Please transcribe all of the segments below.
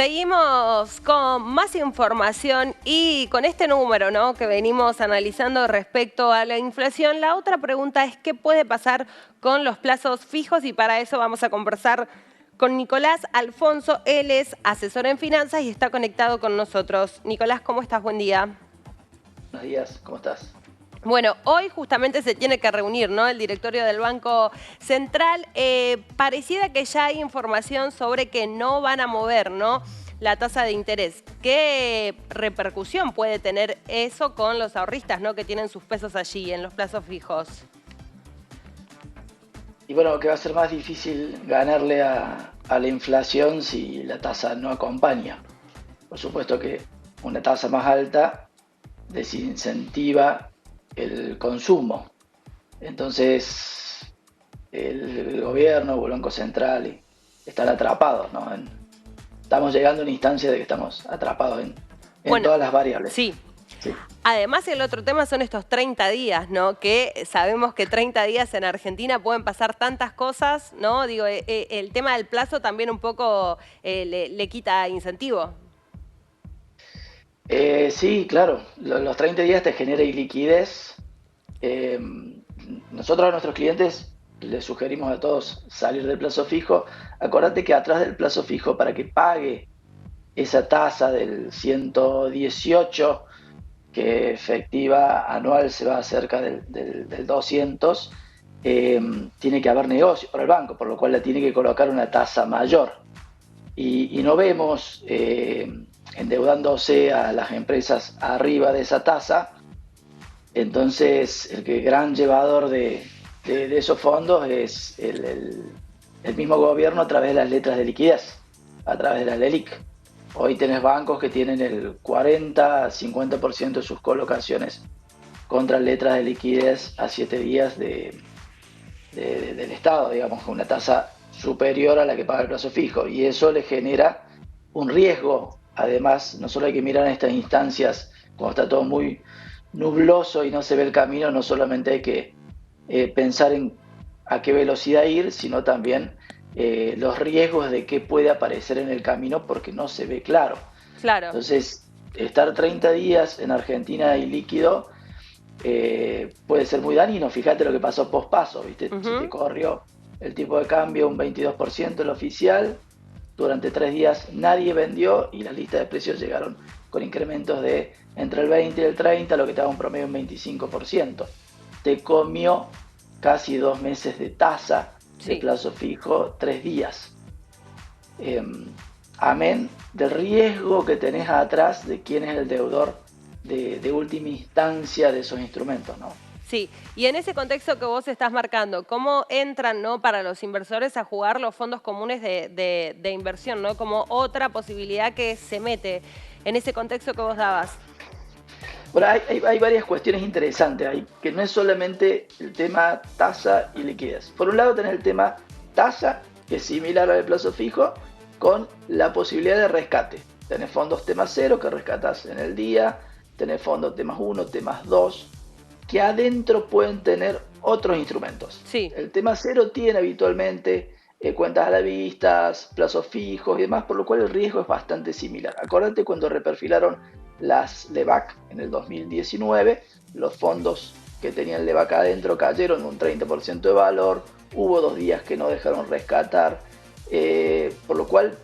Seguimos con más información y con este número, ¿no?, que venimos analizando respecto a la inflación. La otra pregunta es qué puede pasar con los plazos fijos, y para eso vamos a conversar con Nicolás Alfonso. Él es asesor en finanzas y está conectado con nosotros. Nicolás, ¿cómo estás? Buen día. Buenos días, ¿cómo estás? Bueno, hoy justamente se tiene que reunir, ¿no?, el directorio del Banco Central. Pareciera que ya hay información sobre que no van a mover, ¿no?, la tasa de interés. ¿Qué repercusión puede tener eso con los ahorristas, ¿no?, que tienen sus pesos allí en los plazos fijos? Y bueno, que va a ser más difícil ganarle a la inflación si la tasa no acompaña. Por supuesto que una tasa más alta desincentiva el consumo. Entonces, el gobierno o el Banco Central están atrapados, ¿no? Estamos llegando a una instancia de que estamos atrapados en Bueno, todas las variables. sí. Sí. Además, el otro tema son estos 30 días, ¿no?, que sabemos que 30 días en Argentina pueden pasar tantas cosas, ¿no? Digo, el tema del plazo también un poco le quita incentivo. Sí, claro, los 30 días te genera iliquidez. Eh, Nosotros a nuestros clientes les sugerimos a todos salir del plazo fijo. Acordate que atrás del plazo fijo, para que pague esa tasa del 118, que efectiva anual se va cerca del 200, tiene que haber negocio para el banco, por lo cual le tiene que colocar una tasa mayor. Y no vemos endeudándose a las empresas arriba de esa tasa. Entonces, el gran llevador de esos fondos es el mismo gobierno a través de las letras de liquidez, a través de la LELIQ. Hoy tenés bancos que tienen el 40-50% de sus colocaciones contra letras de liquidez a 7 días del Estado, digamos, con una tasa superior a la que paga el plazo fijo. Y eso le genera un riesgo. Además, no solo hay que mirar en estas instancias cuando está todo muy nubloso y no se ve el camino, no solamente hay que pensar en a qué velocidad ir, sino también los riesgos de qué puede aparecer en el camino porque no se ve claro. Claro. Entonces, estar 30 días en Argentina y líquido puede ser muy dañino. Fíjate lo que pasó pospaso, ¿viste? Se te corrió el tipo de cambio un 22% el oficial. Durante 3 días nadie vendió y las listas de precios llegaron con incrementos de entre el 20 y el 30, lo que te da un promedio un 25%. Te comió casi 2 meses de tasa de plazo fijo, 3 días. Amén del riesgo que tenés atrás de quién es el deudor de última instancia de esos instrumentos, ¿no? Sí, y en ese contexto que vos estás marcando, ¿cómo entran, ¿no?, para los inversores a jugar los fondos comunes de inversión, ¿no?, como otra posibilidad que se mete en ese contexto que vos dabas? Bueno, hay varias cuestiones interesantes ahí, que no es solamente el tema tasa y liquidez. Por un lado tenés el tema tasa, que es similar al plazo fijo, con la posibilidad de rescate. Tenés fondos T más 0 que rescatas en el día, tenés fondos T más 1, T más 2, que adentro pueden tener otros instrumentos. Sí. El T más 0 tiene habitualmente cuentas a la vista, plazos fijos y demás, por lo cual el riesgo es bastante similar. Acordate cuando reperfilaron las LEVAC en el 2019, los fondos que tenían LEVAC adentro cayeron un 30% de valor, hubo 2 días que no dejaron rescatar, por lo cual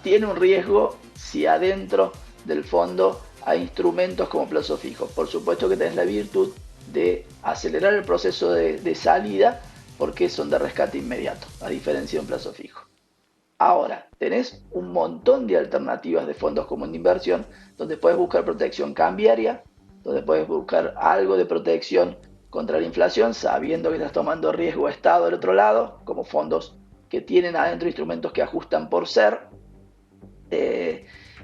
tiene un riesgo si adentro del fondo hay instrumentos como plazo fijo. Por supuesto que tenés la virtud de acelerar el proceso de salida porque son de rescate inmediato, a diferencia de un plazo fijo. Ahora, tenés un montón de alternativas de fondos comunes de inversión donde puedes buscar protección cambiaria, donde puedes buscar algo de protección contra la inflación, sabiendo que estás tomando riesgo Estado del otro lado, como fondos que tienen adentro instrumentos que ajustan por ser,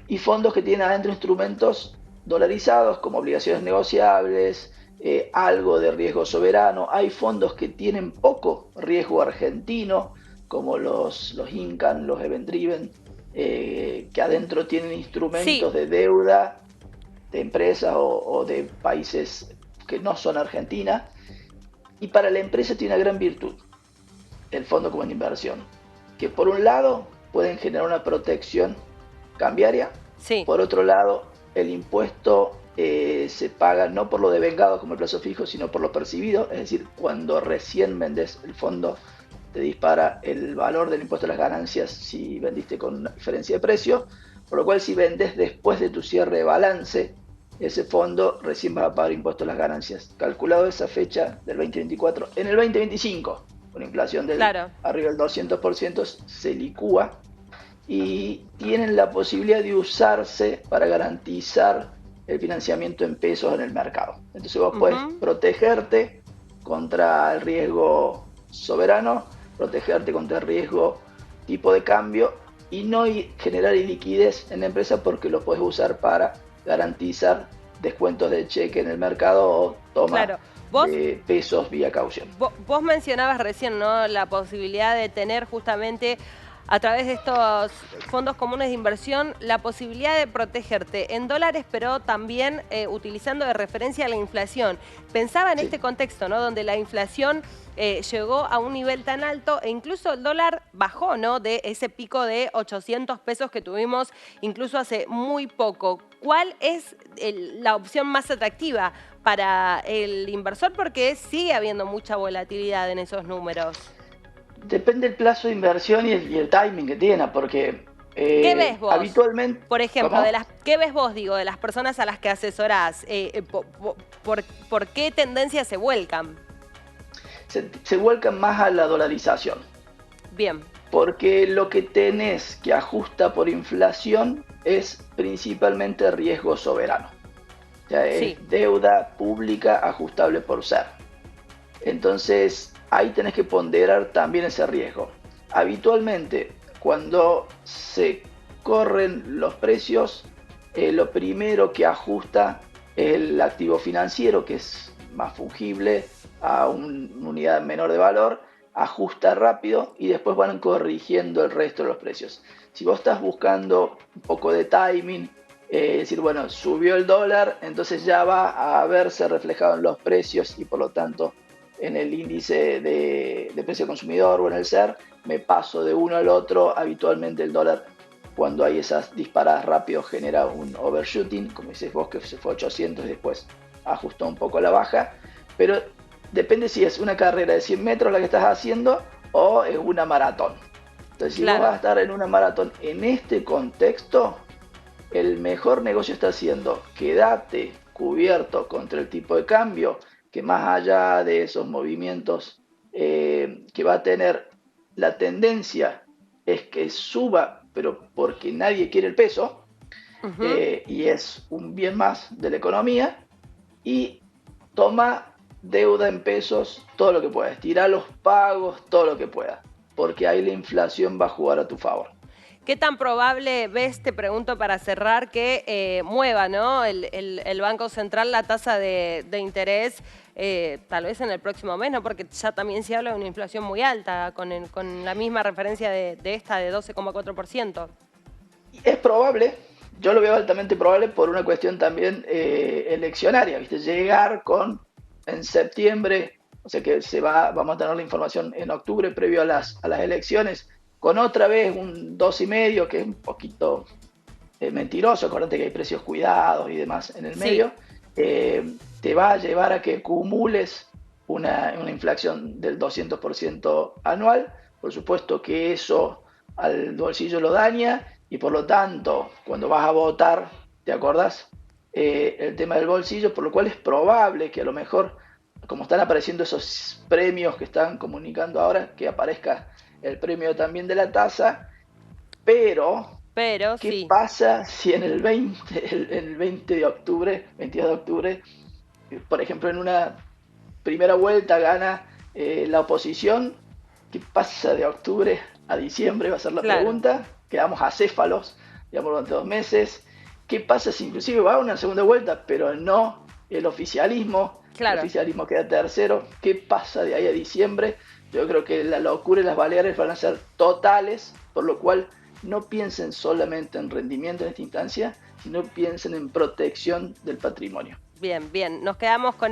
y fondos que tienen adentro instrumentos dolarizados como obligaciones negociables, algo de riesgo soberano. Hay fondos que tienen poco riesgo argentino, como los Incan, los Event Driven, que adentro tienen instrumentos de deuda de empresas o de países que no son Argentina. Y para la empresa tiene una gran virtud, el fondo como en inversión, que por un lado pueden generar una protección cambiaria. Sí. Por otro lado, el impuesto se paga no por lo devengado como el plazo fijo, sino por lo percibido, es decir, cuando recién vendes el fondo te dispara el valor del impuesto a las ganancias si vendiste con una diferencia de precio, por lo cual si vendes después de tu cierre de balance, ese fondo recién vas a pagar impuesto a las ganancias, calculado esa fecha del 2024. En el 2025, con inflación del arriba del 200%, se licúa y tienen la posibilidad de usarse para garantizar el financiamiento en pesos en el mercado. Entonces vos podés protegerte contra el riesgo soberano, protegerte contra el riesgo tipo de cambio y no generar iliquidez en la empresa porque lo puedes usar para garantizar descuentos de cheque en el mercado o toma de pesos vía caución. Vos mencionabas recién, ¿no?, la posibilidad de tener justamente a través de estos fondos comunes de inversión la posibilidad de protegerte en dólares, pero también utilizando de referencia la inflación. Pensaba en este contexto, ¿no?, donde la inflación llegó a un nivel tan alto e incluso el dólar bajó, ¿no?, de ese pico de 800 pesos que tuvimos incluso hace muy poco. ¿Cuál es la opción más atractiva para el inversor? Porque sigue habiendo mucha volatilidad en esos números. Depende del plazo de inversión y el timing que tiene, porque ¿qué ves vos? Habitualmente... Por ejemplo, ¿qué ves vos, digo, de las personas a las que asesorás? ¿Por qué tendencias se vuelcan? Se vuelcan más a la dolarización. Bien. Porque lo que tenés que ajusta por inflación es principalmente riesgo soberano. O sea, es deuda pública ajustable por ser. Entonces, ahí tenés que ponderar también ese riesgo. Habitualmente, cuando se corren los precios, lo primero que ajusta es el activo financiero, que es más fungible a una unidad menor de valor, ajusta rápido y después van corrigiendo el resto de los precios. Si vos estás buscando un poco de timing, decir, bueno, subió el dólar, entonces ya va a verse reflejado en los precios y por lo tanto en el índice de precio consumidor o en el SER, me paso de uno al otro. Habitualmente el dólar, cuando hay esas disparadas rápido, genera un overshooting, como dices vos, que se fue a 800 y después ajustó un poco a la baja, pero depende si es una carrera de 100 metros la que estás haciendo o es una maratón. Entonces, si vos vas a estar en una maratón en este contexto, el mejor negocio está haciendo, quédate cubierto contra el tipo de cambio, que más allá de esos movimientos que va a tener, la tendencia es que suba, pero porque nadie quiere el peso, y es un bien más de la economía, y toma deuda en pesos todo lo que puedas, tira los pagos todo lo que puedas, porque ahí la inflación va a jugar a tu favor. ¿Qué tan probable ves, te pregunto para cerrar, que mueva, ¿no?, el Banco Central la tasa de interés tal vez en el próximo mes, ¿no?, porque ya también se habla de una inflación muy alta con la misma referencia de esta de 12,4%? Es probable, yo lo veo altamente probable por una cuestión también eleccionaria, ¿viste? Llegar en septiembre, o sea que vamos a tener la información en octubre previo a las elecciones, con otra vez un 2,5, que es un poquito mentiroso. Acuérdate que hay precios cuidados y demás en el medio, te va a llevar a que acumules una inflación del 200% anual. Por supuesto que eso al bolsillo lo daña y por lo tanto, cuando vas a votar, ¿te acordás? El tema del bolsillo, por lo cual es probable que a lo mejor, como están apareciendo esos premios que están comunicando ahora, que aparezca el premio también de la tasa, pero ¿qué pasa si en el 20 de octubre, 22 de octubre, por ejemplo, en una primera vuelta gana la oposición? ¿Qué pasa de octubre a diciembre? Va a ser la pregunta. Quedamos acéfalos, digamos, durante 2 meses. ¿Qué pasa si inclusive va a una segunda vuelta, pero no el oficialismo? El oficialismo queda tercero. ¿Qué pasa de ahí a diciembre? Yo creo que la locura y las Baleares van a ser totales, por lo cual no piensen solamente en rendimiento en esta instancia, sino piensen en protección del patrimonio. Bien, bien. Nos quedamos con